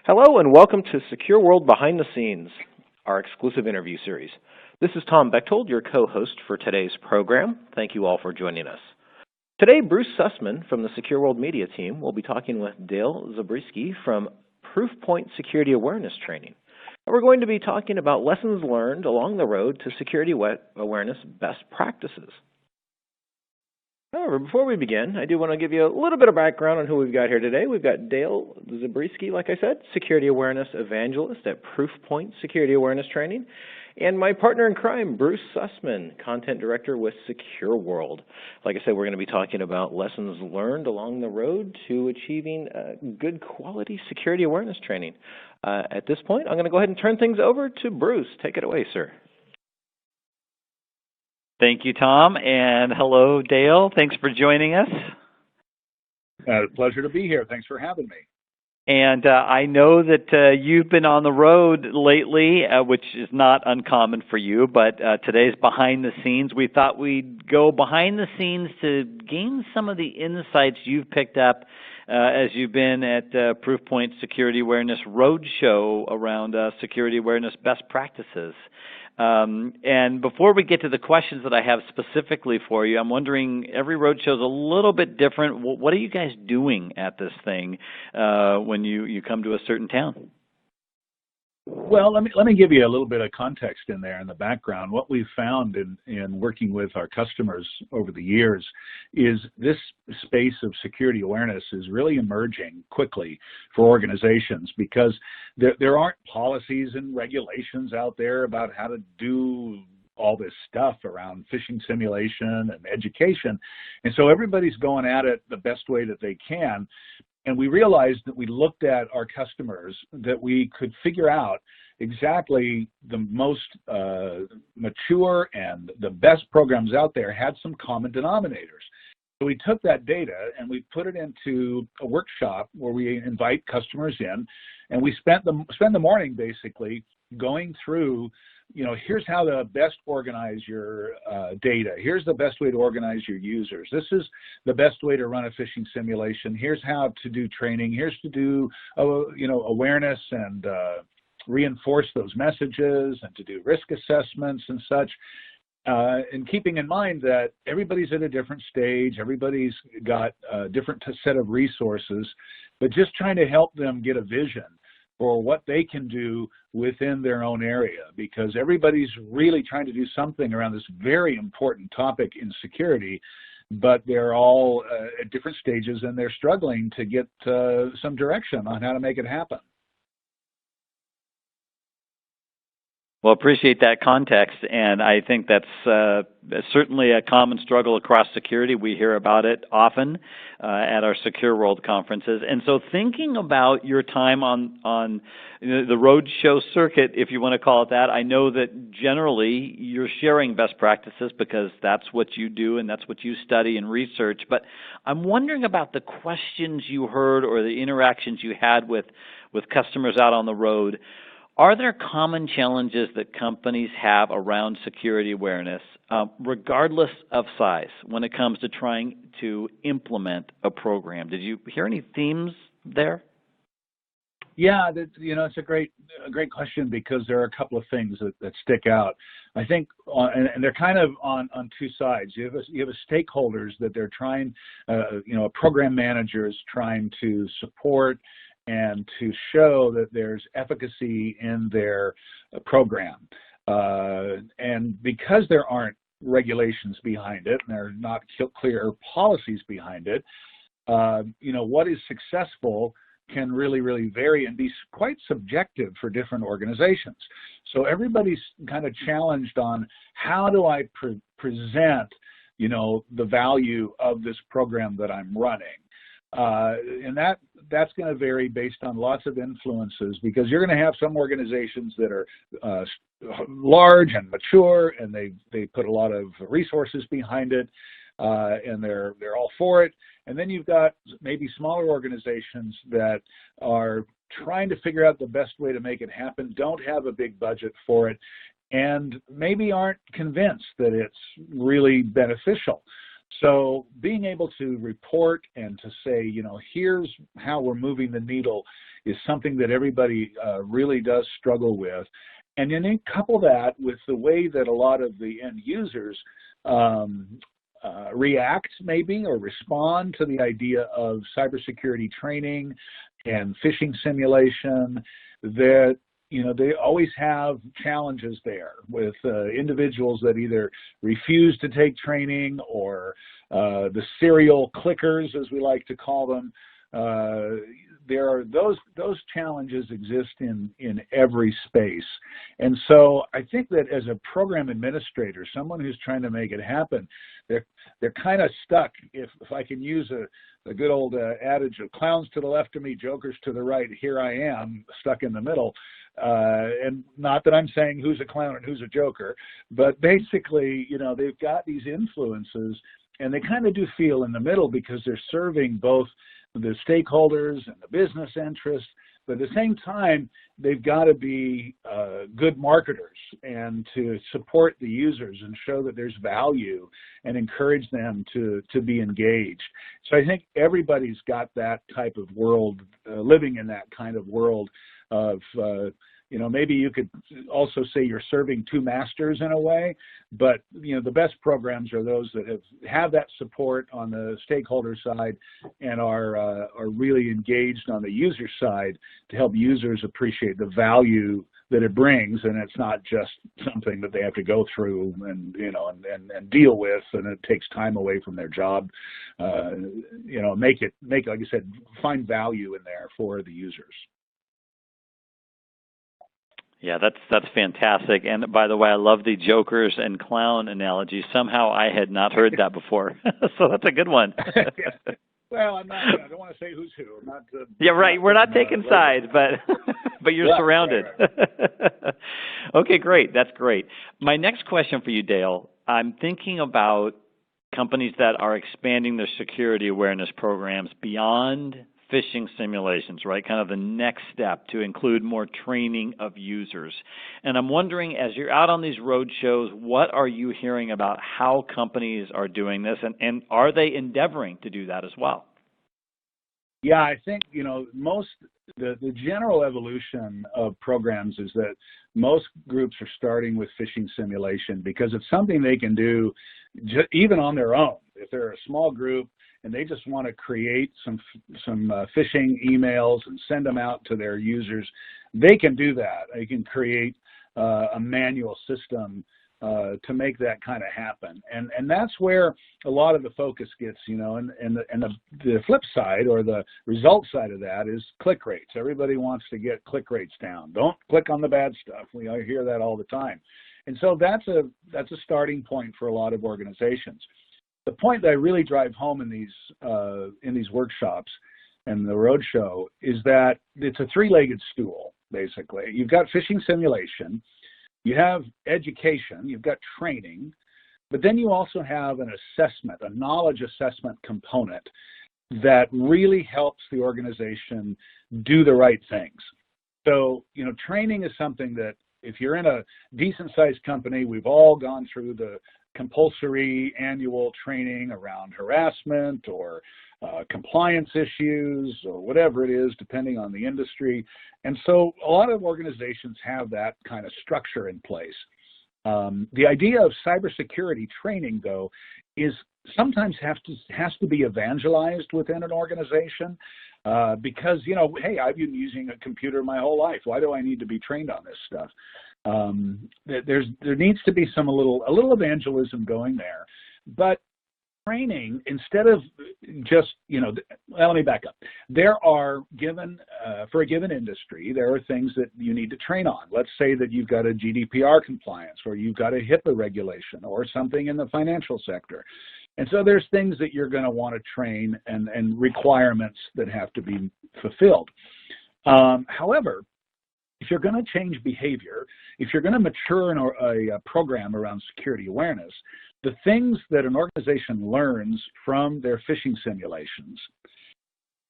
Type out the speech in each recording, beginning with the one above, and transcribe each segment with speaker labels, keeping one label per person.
Speaker 1: Hello and welcome to SecureWorld Behind the Scenes, our exclusive interview series. This is Tom Bechtold, your co-host for today's program. Thank you all for joining us. Today, Bruce Sussman from the SecureWorld media team will be talking with Dale Zabriskie from Proofpoint Security Awareness Training. And we're going to be talking about lessons learned along the road to security awareness best practices. However, before we begin, I do want to give you a little bit of background on who we've got here today. We've got Dale Zabriskie, like I said, Security Awareness Evangelist at Proofpoint Security Awareness Training, and my partner in crime, Bruce Sussman, Content Director with SecureWorld. Like I said, we're going to be talking about lessons learned along the road to achieving good quality security awareness training. At this point, I'm going to go ahead and turn things over to Bruce. Take it away, sir.
Speaker 2: Thank you, Tom, and hello, Dale. Thanks for joining us.
Speaker 3: Pleasure to be here. Thanks for having me.
Speaker 2: And I know that you've been on the road lately, which is not uncommon for you, but today's behind the scenes. We thought we'd go behind the scenes to gain some of the insights you've picked up as you've been at Proofpoint Security Awareness Roadshow around security awareness best practices. And before we get to the questions that I have specifically for you, I'm wondering, every roadshow is a little bit different. What are you guys doing at this thing when you come to a certain town?
Speaker 3: Well, let me give you a little bit of context in there in the background. What we've found in working with our customers over the years is this space of security awareness is really emerging quickly for organizations because there aren't policies and regulations out there about how to do all this stuff around phishing simulation and education. And so everybody's going at it the best way that they can. And we realized that we looked at our customers that we could figure out exactly the most mature and the best programs out there had some common denominators. So we took that data and we put it into a workshop where we invite customers in, and we spend the morning basically going through, here's how to best organize your data. Here's the best way to organize your users. This is the best way to run a phishing simulation. Here's how to do training. Here's to do, awareness and reinforce those messages and to do risk assessments and such. And keeping in mind that everybody's at a different stage, everybody's got a different set of resources, but just trying to help them get a vision for what they can do within their own area, because everybody's really trying to do something around this very important topic in security, but they're all at different stages and they're struggling to get some direction on how to make it happen.
Speaker 2: Well, appreciate that context, and I think that's certainly a common struggle across security. We hear about it often at our SecureWorld conferences. And so thinking about your time on the roadshow circuit, if you want to call it that, I know that generally you're sharing best practices because that's what you do and that's what you study and research. But I'm wondering about the questions you heard or the interactions you had with customers out on the road. Are there common challenges that companies have around security awareness, regardless of size, when it comes to trying to implement a program? Did you hear any themes there?
Speaker 3: Yeah, it's a great question because there are a couple of things that stick out. I think, and they're kind of on two sides. You have stakeholders that they're trying, a program manager is trying to support and to show that there's efficacy in their program. And because there aren't regulations behind it, and there are not clear policies behind it, what is successful can really, really vary and be quite subjective for different organizations. So everybody's kind of challenged on how do I present, the value of this program that I'm running. And that's going to vary based on lots of influences, because you're going to have some organizations that are large and mature, and they put a lot of resources behind it, and they're all for it. And then you've got maybe smaller organizations that are trying to figure out the best way to make it happen, don't have a big budget for it, and maybe aren't convinced that it's really beneficial. So being able to report and to say, here's how we're moving the needle is something that everybody really does struggle with. And then you couple that with the way that a lot of the end users react maybe or respond to the idea of cybersecurity training and phishing simulation, that they always have challenges there with individuals that either refuse to take training or the serial clickers, as we like to call them. There are those challenges exist in every space. And so I think that as a program administrator, someone who's trying to make it happen, they're kind of stuck. If I can use a good old adage of clowns to the left of me, jokers to the right, here I am stuck in the middle. And not that I'm saying who's a clown and who's a joker, but basically, they've got these influences and they kind of do feel in the middle because they're serving both the stakeholders and the business interests, but at the same time, they've got to be good marketers and to support the users and show that there's value and encourage them to be engaged. So I think everybody's got that type of world, living in that kind of world of, maybe you could also say you're serving two masters in a way, but, the best programs are those that have that support on the stakeholder side and are really engaged on the user side to help users appreciate the value that it brings, and it's not just something that they have to go through and deal with, and it takes time away from their job. Make like I said, find value in there for the users.
Speaker 2: Yeah, that's fantastic. And by the way, I love the jokers and clown analogy. Somehow I had not heard that before, so that's a good one.
Speaker 3: Well, I don't want to say who's who. I'm not,
Speaker 2: yeah, right. We're not taking sides, but you're surrounded. Right. Okay, great. That's great. My next question for you, Dale, I'm thinking about companies that are expanding their security awareness programs beyond phishing simulations, right? Kind of the next step to include more training of users. And I'm wondering, as you're out on these road shows, what are you hearing about how companies are doing this, and are they endeavoring to do that as well?
Speaker 3: Yeah, I think, the general evolution of programs is that most groups are starting with phishing simulation because it's something they can do even on their own. If they're a small group and they just want to create some phishing emails and send them out to their users, they can do that. They can create a manual system to make that kind of happen. And that's where a lot of the focus gets, and the flip side or the result side of that is click rates. Everybody wants to get click rates down. Don't click on the bad stuff. I hear that all the time. And so that's a starting point for a lot of organizations. The point that I really drive home in these workshops and the roadshow is that it's a three-legged stool, basically. You've got phishing simulation, you have education, you've got training, but then you also have an assessment, a knowledge assessment component that really helps the organization do the right things. So, training is something that if you're in a decent-sized company, we've all gone through the compulsory annual training around harassment or compliance issues or whatever it is, depending on the industry. And so a lot of organizations have that kind of structure in place. The idea of cybersecurity training, though, is sometimes has to be evangelized within an organization because, hey, I've been using a computer my whole life. Why do I need to be trained on this stuff? There needs to be a little evangelism going there, but training, instead of just, let me back up. There are for a given industry, there are things that you need to train on. Let's say that you've got a GDPR compliance or you've got a HIPAA regulation or something in the financial sector. And so there's things that you're going to want to train and requirements that have to be fulfilled. However, if you're going to change behavior, if you're going to mature a program around security awareness, the things that an organization learns from their phishing simulations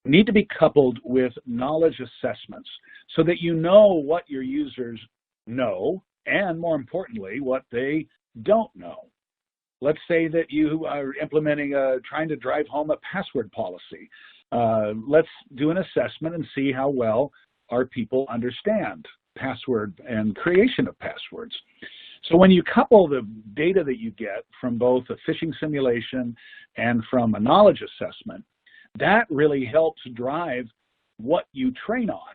Speaker 3: need to be coupled with knowledge assessments so that you know what your users know and, more importantly, what they don't know. Let's say that you are implementing trying to drive home a password policy. Let's do an assessment and see how well our people understand password and creation of passwords. So when you couple the data that you get from both a phishing simulation and from a knowledge assessment, that really helps drive what you train on.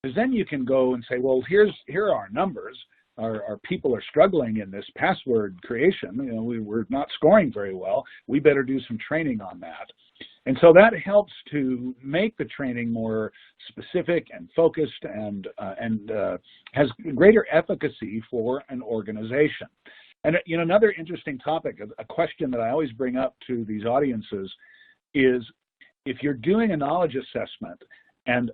Speaker 3: Because then you can go and say, well, here are our numbers. Our people are struggling in this password creation. We're not scoring very well. We better do some training on that. And so that helps to make the training more specific and focused and has greater efficacy for an organization. And another interesting topic, a question that I always bring up to these audiences is, if you're doing a knowledge assessment and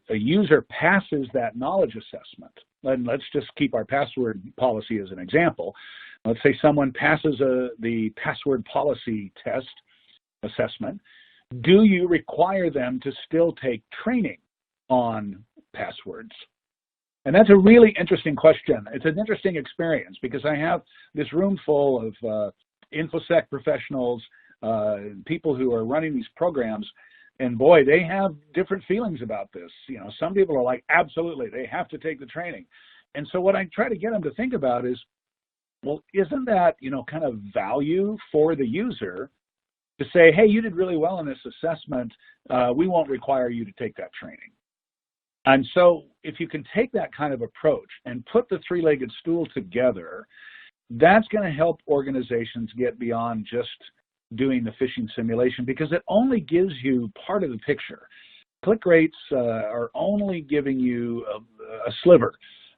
Speaker 3: a user passes that knowledge assessment, and let's just keep our password policy as an example. Let's say someone passes the password policy test assessment. Do you require them to still take training on passwords? And that's a really interesting question. It's an interesting experience because I have this room full of InfoSec professionals, people who are running these programs, and boy, they have different feelings about this. Some people are like, absolutely, they have to take the training. And so what I try to get them to think about is, well, isn't that, kind of value for the user to say, hey, you did really well in this assessment, we won't require you to take that training. And so if you can take that kind of approach and put the three-legged stool together, that's going to help organizations get beyond just doing the phishing simulation, because it only gives you part of the picture. Click rates are only giving you a sliver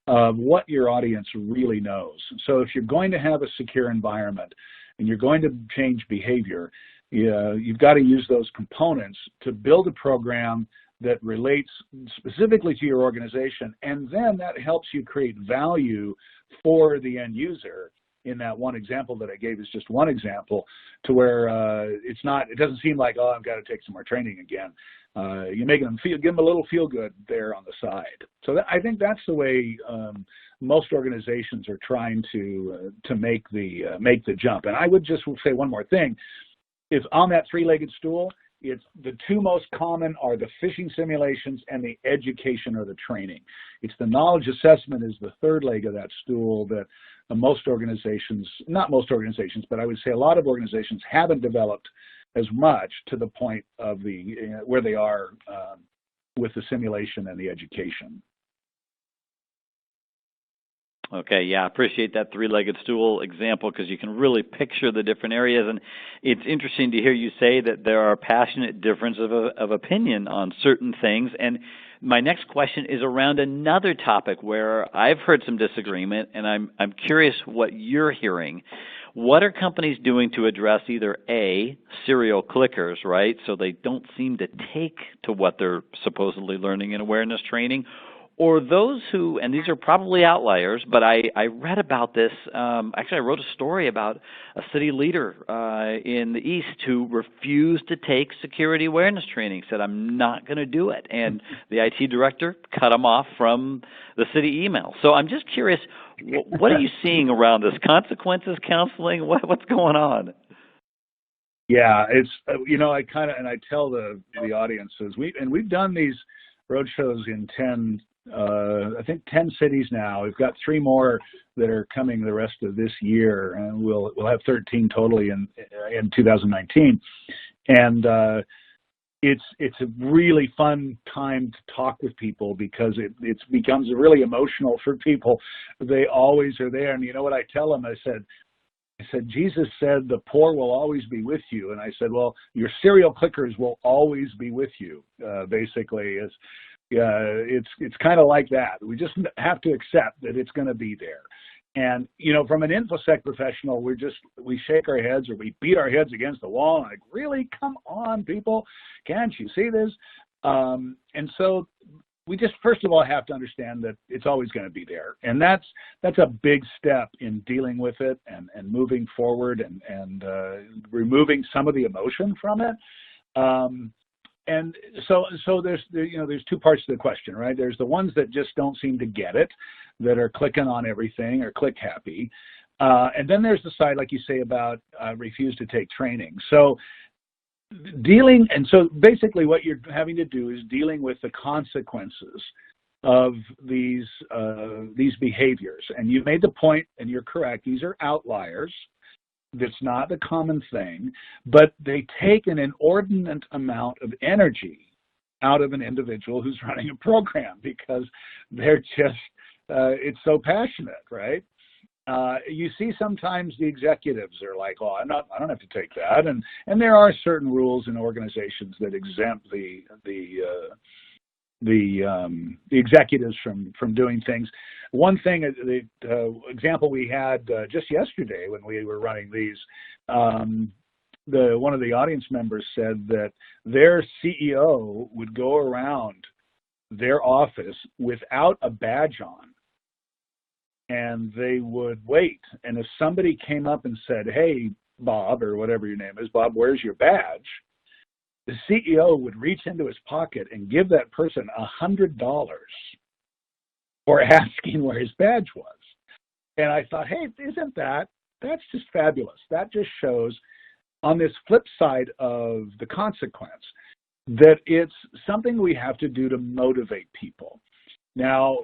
Speaker 3: of what your audience really knows. So if you're going to have a secure environment and you're going to change behavior, you've got to use those components to build a program that relates specifically to your organization, and then that helps you create value for the end user. In that one example that I gave is just one example, to where it doesn't seem like, oh, I've got to take some more training again. You're making them give them a little feel good there on the side. So I think that's the way most organizations are trying to make the jump. And I would just say one more thing. If on that three-legged stool, it's the two most common are the phishing simulations and the education or the training. It's the knowledge assessment is the third leg of that stool that most organizations, not most organizations, but I would say a lot of organizations haven't developed as much to the point of where they are with the simulation and the education.
Speaker 2: Okay, yeah, I appreciate that three-legged stool example, because you can really picture the different areas. And it's interesting to hear you say that there are passionate differences of opinion on certain things. And my next question is around another topic where I've heard some disagreement, and I'm curious what you're hearing. What are companies doing to address either A, serial clickers, right, so they don't seem to take to what they're supposedly learning in awareness training, or those who, and these are probably outliers, but I read about this, actually I wrote a story about a city leader in the East who refused to take security awareness training, said, I'm not going to do it. And the IT director cut him off from the city email. So I'm just curious, what are you seeing around this? Consequences, counseling, what's going on?
Speaker 3: Yeah, it's, I tell the audiences, we've done these roadshows in 10 cities now. We've got 3 more that are coming the rest of this year, and we'll have 13 totally in 2019. And it's a really fun time to talk with people, because it becomes really emotional for people. They always are there, and you know what I tell them? I said, Jesus said the poor will always be with you. And I said, well, your serial clickers will always be with you, basically. It's kind of like that. We just have to accept that it's going to be there. And, from an InfoSec professional, we shake our heads, or we beat our heads against the wall, and like, really? Come on, people. Can't you see this? And so we just, first of all, have to understand that it's always going to be there. And that's a big step in dealing with it and moving forward and removing some of the emotion from it. And so there's 2 parts to the question, right? There's the ones that just don't seem to get it, that are clicking on everything or click happy. And then there's the side, like you say, about refuse to take training. So basically what you're having to do is dealing with the consequences of these behaviors. And you made the point, and you're correct, these are outliers. That's not the common thing, but they take an inordinate amount of energy out of an individual who's running a program because they're just, it's so passionate, right? You see sometimes the executives are like, oh, I don't have to take that. And there are certain rules in organizations that exempt the executives from doing things. One thing, the example we had just yesterday when we were running these, one of the audience members said that their CEO would go around their office without a badge on, and they would wait. And if somebody came up and said, hey, Bob, or whatever your name is, Bob, where's your badge? The CEO would reach into his pocket and give that person $100 for asking where his badge was. And I thought, hey, that's just fabulous. That just shows on this flip side of the consequence that it's something we have to do to motivate people. Now,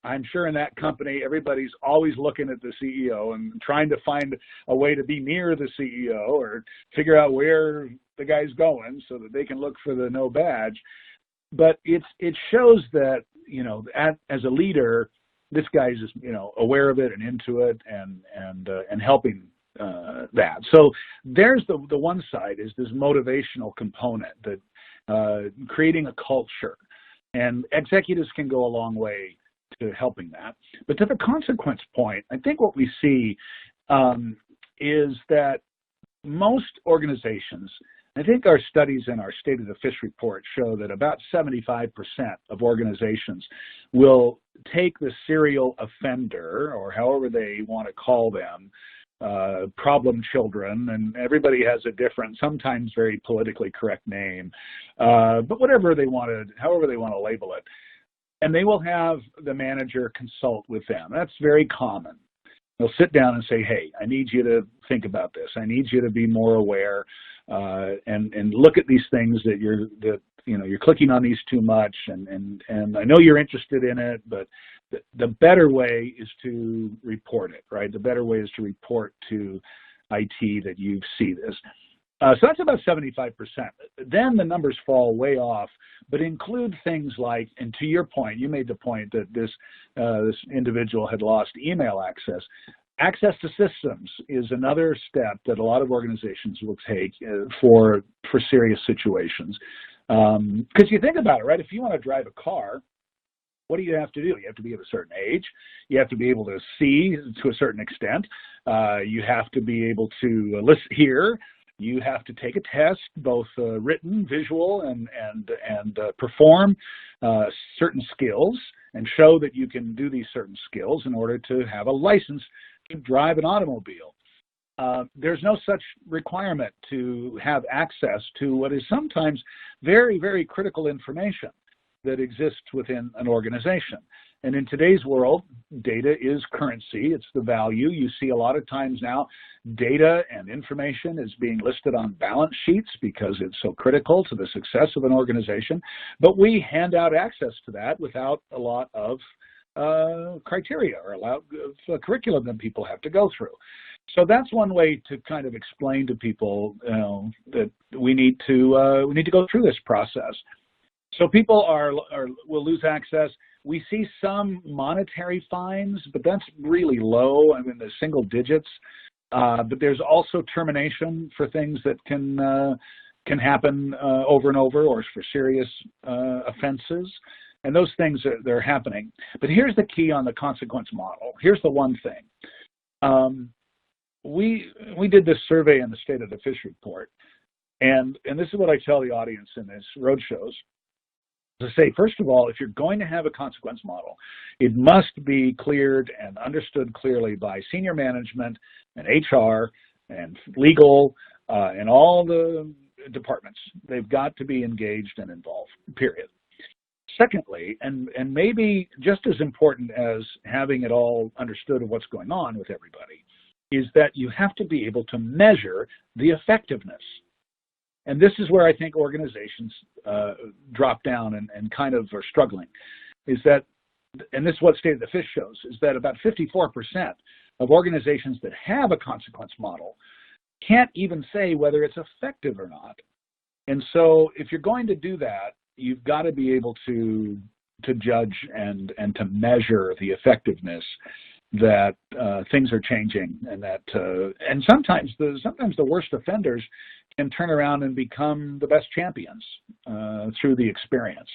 Speaker 3: I'm sure in that company, everybody's always looking at the CEO and trying to find a way to be near the CEO or figure out where the guy's going so that they can look for the no badge. But it shows that, as a leader, this guy's just, aware of it and into it and helping that. So there's the one side is this motivational component that creating a culture, and executives can go a long way to helping that. But to the consequence point, I think what we see is that most organizations, I think our studies in our State of the Fish report show that about 75% of organizations will take the serial offender, or however they want to call them, problem children, and everybody has a different, sometimes very politically correct name, but however they want to label it. And they will have the manager consult with them. That's very common. They'll sit down and say, hey, I need you to think about this. I need you to be more aware and look at these things that you're clicking on these too much, and I know you're interested in it, but the better way is to report it, right? The better way is to report to IT that you see this. So that's about 75%. Then the numbers fall way off, but include things like, and to your point, you made the point that this individual had lost email access. Access to systems is another step that a lot of organizations will take for serious situations. Because you think about it, right? If you want to drive a car, what do you have to do? You have to be of a certain age. You have to be able to see to a certain extent. You have to be able to hear. You have to take a test, both written, visual, and perform certain skills and show that you can do these certain skills in order to have a license to drive an automobile. There's no such requirement to have access to what is sometimes very, very critical information that exists within an organization. And in today's world, data is currency. It's the value. You see a lot of times now, data and information is being listed on balance sheets because it's so critical to the success of an organization. But we hand out access to that without a lot of criteria or a lot of curriculum that people have to go through. So that's one way to kind of explain to people that we need to go through this process. So people will lose access. We see some monetary fines, but that's really low. I mean, the single digits. But there's also termination for things that can happen over and over, or for serious offenses. And those things they're happening. But here's the key on the consequence model. Here's the one thing. We did this survey in the State of the Fish report, and this is what I tell the audience in these roadshows. To say, first of all, if you're going to have a consequence model, it must be cleared and understood clearly by senior management and HR and legal and all the departments. They've got to be engaged and involved, period. Secondly, and maybe just as important as having it all understood of what's going on with everybody, is that you have to be able to measure the effectiveness. And this is where I think organizations drop down and kind of are struggling. is that, and this is what State of the Fish shows, is that about 54% of organizations that have a consequence model can't even say whether it's effective or not. And so if you're going to do that, you've got to be able to judge and to measure the effectiveness that things are changing, and that and sometimes the worst offenders can turn around and become the best champions through the experience.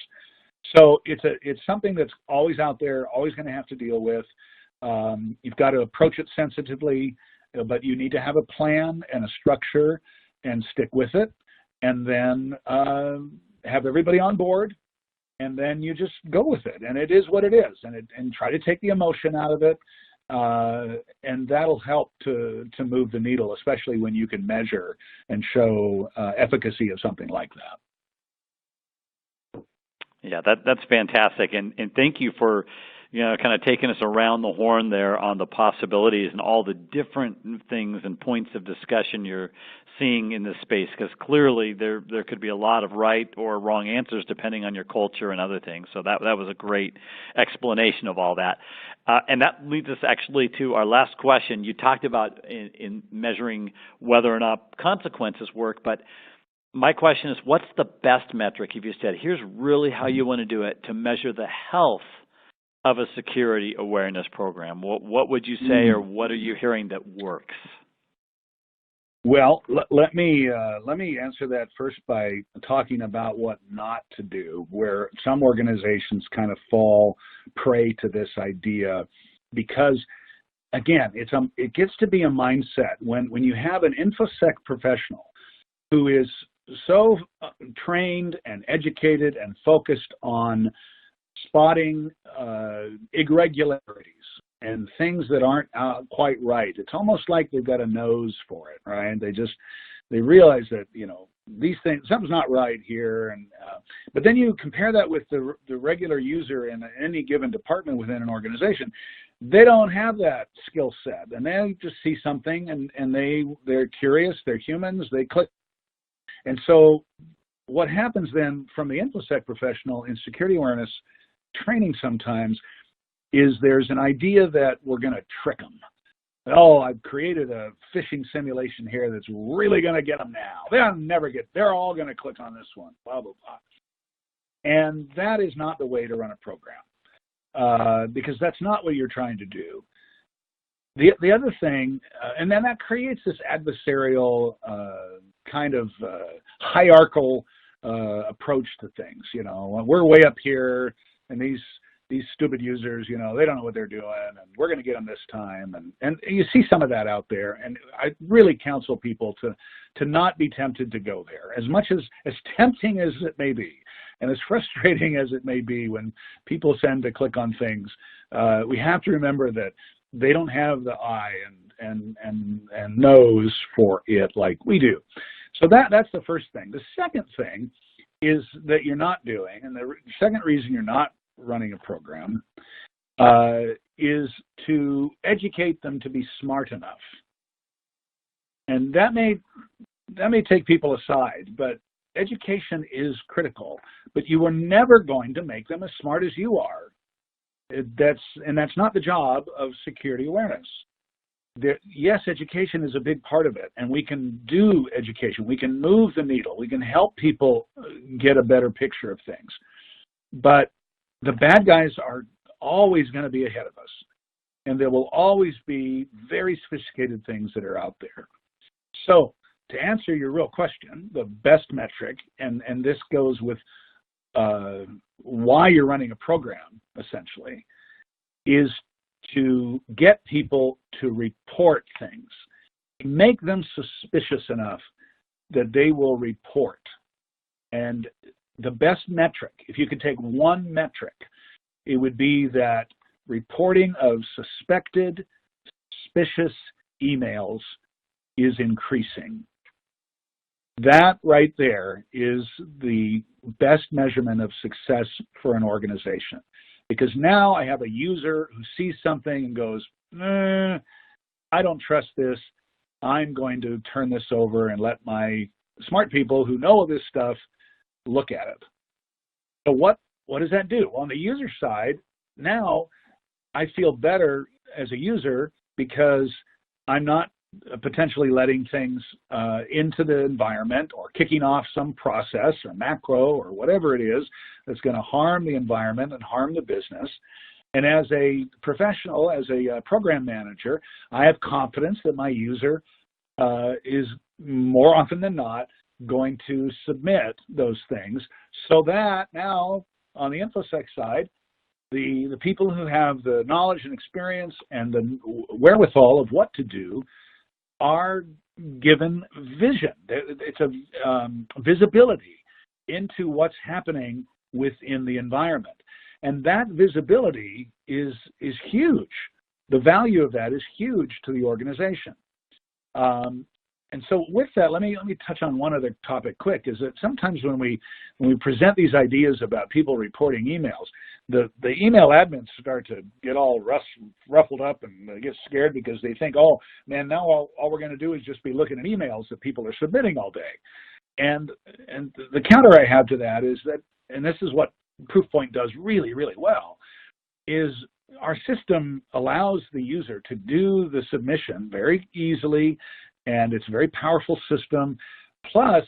Speaker 3: So it's something that's always out there, always going to have to deal with. You've got to approach it sensitively, but you need to have a plan and a structure and stick with it, and then have everybody on board, and then you just go with it. And it is what it is, and try to take the emotion out of it, and that'll help to move the needle, especially when you can measure and show efficacy of something like that.
Speaker 2: Yeah, that's fantastic, and thank you for kind of taking us around the horn there on the possibilities and all the different things and points of discussion you're seeing in this space, because clearly there could be a lot of right or wrong answers depending on your culture and other things. So that was a great explanation of all that. And that leads us actually to our last question. You talked about in measuring whether or not consequences work, but my question is, what's the best metric, if you said, here's really how you want to do it to measure the health of a security awareness program? What would you say, or what are you hearing that works?
Speaker 3: Well, let me answer that first by talking about what not to do, where some organizations kind of fall prey to this idea, because again, it gets to be a mindset when you have an InfoSec professional who is so trained and educated and focused on spotting irregularities and things that aren't quite right. It's almost like they've got a nose for it, right? They realize that, these things, something's not right here. And but then you compare that with the regular user in any given department within an organization. They don't have that skill set, and they just see something and they're curious, they're humans, they click. And so what happens then from the InfoSec professional in security awareness training sometimes is there's an idea that we're going to trick them. Oh, I've created a phishing simulation here that's really going to get them now. They're all going to click on this one, blah, blah, blah. And that is not the way to run a program, because that's not what you're trying to do. The other thing, and then that creates this adversarial kind of hierarchical approach to things. We're way up here, and these stupid users, they don't know what they're doing, and we're going to get them this time. And you see some of that out there, and I really counsel people to not be tempted to go there. As much as tempting as it may be, and as frustrating as it may be when people tend to click on things, we have to remember that they don't have the eye and nose for it like we do. So that's the first thing. The second thing is that you're not doing, and the second reason you're not running a program is to educate them to be smart enough. And that may take people aside, but education is critical. But you are never going to make them as smart as you are. That's not the job of security awareness. Yes, education is a big part of it, and we can do education. We can move the needle. We can help people get a better picture of things. But the bad guys are always going to be ahead of us, and there will always be very sophisticated things that are out there. So to answer your real question, the best metric, and this goes with why you're running a program, essentially, is to get people to report things. Make them suspicious enough that they will report. And the best metric, if you could take one metric, it would be that reporting of suspected, suspicious emails is increasing. That right there is the best measurement of success for an organization. Because now I have a user who sees something and goes, I don't trust this. I'm going to turn this over and let my smart people who know this stuff look at it. So what what does that do? Well, on the user side, now I feel better as a user because I'm not potentially letting things into the environment or kicking off some process or macro or whatever it is that's going to harm the environment and harm the business. And as a professional, as a program manager, I have confidence that my user is more often than not going to submit those things, so that now on the InfoSec side, the people who have the knowledge and experience and the wherewithal of what to do are given vision. It's a visibility into what's happening within the environment. And that visibility is huge. The value of that is huge to the organization. And so with that, let me touch on one other topic quick, is that sometimes when we present these ideas about people reporting emails, the email admins start to get all ruffled up and get scared because they think, oh man, now all we're going to do is just be looking at emails that people are submitting all day. And the counter I have to that is that, and this is what Proofpoint does really, really well, is our system allows the user to do the submission very easily, and it's a very powerful system. Plus,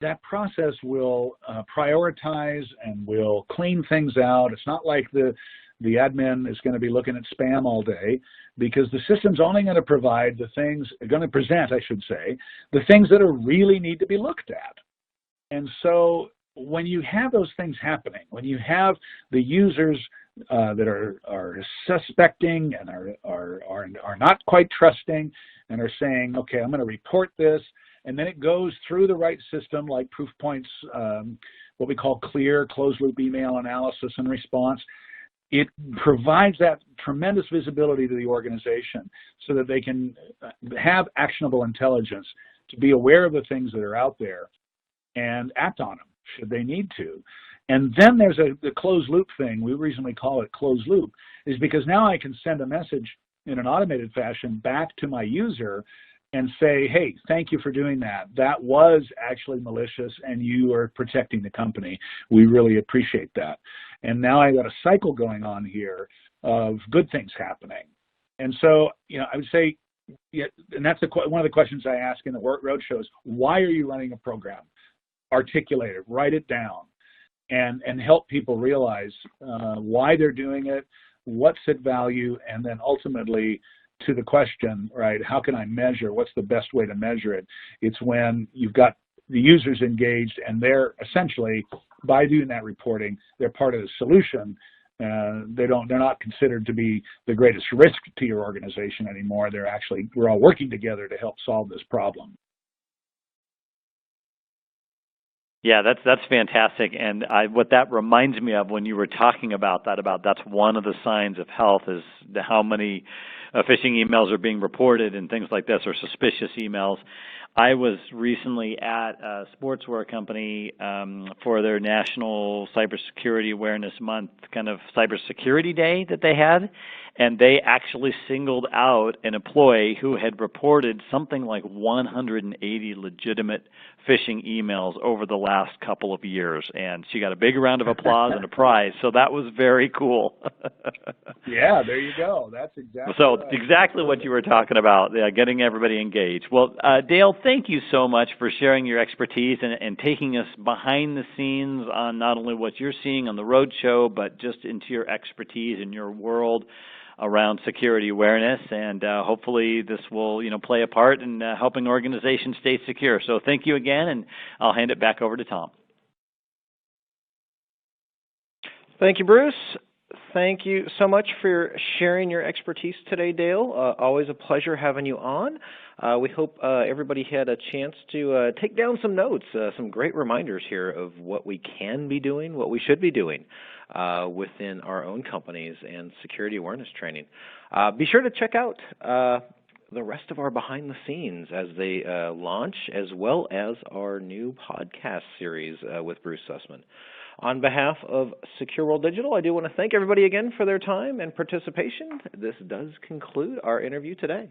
Speaker 3: that process will prioritize and will clean things out. It's not like the admin is going to be looking at spam all day, because the system's only going to provide the things, going to present, I should say, the things that are really need to be looked at. And so when you have those things happening, when you have the users that are suspecting and are not quite trusting and are saying, okay, I'm going to report this, and then it goes through the right system like Proofpoint's what we call clear closed loop email analysis and response, it provides that tremendous visibility to the organization so that they can have actionable intelligence to be aware of the things that are out there and act on them should they need to. And then there's the closed loop thing. We reasonably call it closed loop, is because now I can send a message in an automated fashion back to my user and say, hey, thank you for doing that. That was actually malicious and you are protecting the company. We really appreciate that. And now I got a cycle going on here of good things happening. And so, I would say, and that's one of the questions I ask in the roadshows, why are you running a program? Articulate it, write it down, and help people realize why they're doing it, what's at value, and then ultimately to the question, right, how can I measure? What's the best way to measure it? It's when you've got the users engaged and they're essentially, by doing that reporting, they're part of the solution. They're not considered to be the greatest risk to your organization anymore. We're all working together to help solve this problem.
Speaker 2: Yeah, that's fantastic. And what that reminds me of when you were talking about that's one of the signs of health is how many phishing emails are being reported and things like this, or suspicious emails. I was recently at a sportswear company for their National Cybersecurity Awareness Month, kind of cybersecurity day that they had, and they actually singled out an employee who had reported something like 180 legitimate phishing emails over the last couple of years, and she got a big round of applause and a prize, so that was very cool.
Speaker 3: Yeah, there you go. That's exactly
Speaker 2: so
Speaker 3: right.
Speaker 2: Exactly what you were talking about, getting everybody engaged. Well, Dale, thank you so much for sharing your expertise and taking us behind the scenes on not only what you're seeing on the roadshow, but just into your expertise in your world around security awareness, and hopefully this will, play a part in helping organizations stay secure. So thank you again, and I'll hand it back over to Tom.
Speaker 1: Thank you, Bruce. Thank you so much for sharing your expertise today, Dale. Always a pleasure having you on. We hope everybody had a chance to take down some notes, some great reminders here of what we can be doing, what we should be doing within our own companies and security awareness training. Be sure to check out the rest of our behind the scenes as they launch, as well as our new podcast series with Bruce Sussman. On behalf of SecureWorld Digital, I do want to thank everybody again for their time and participation. This does conclude our interview today.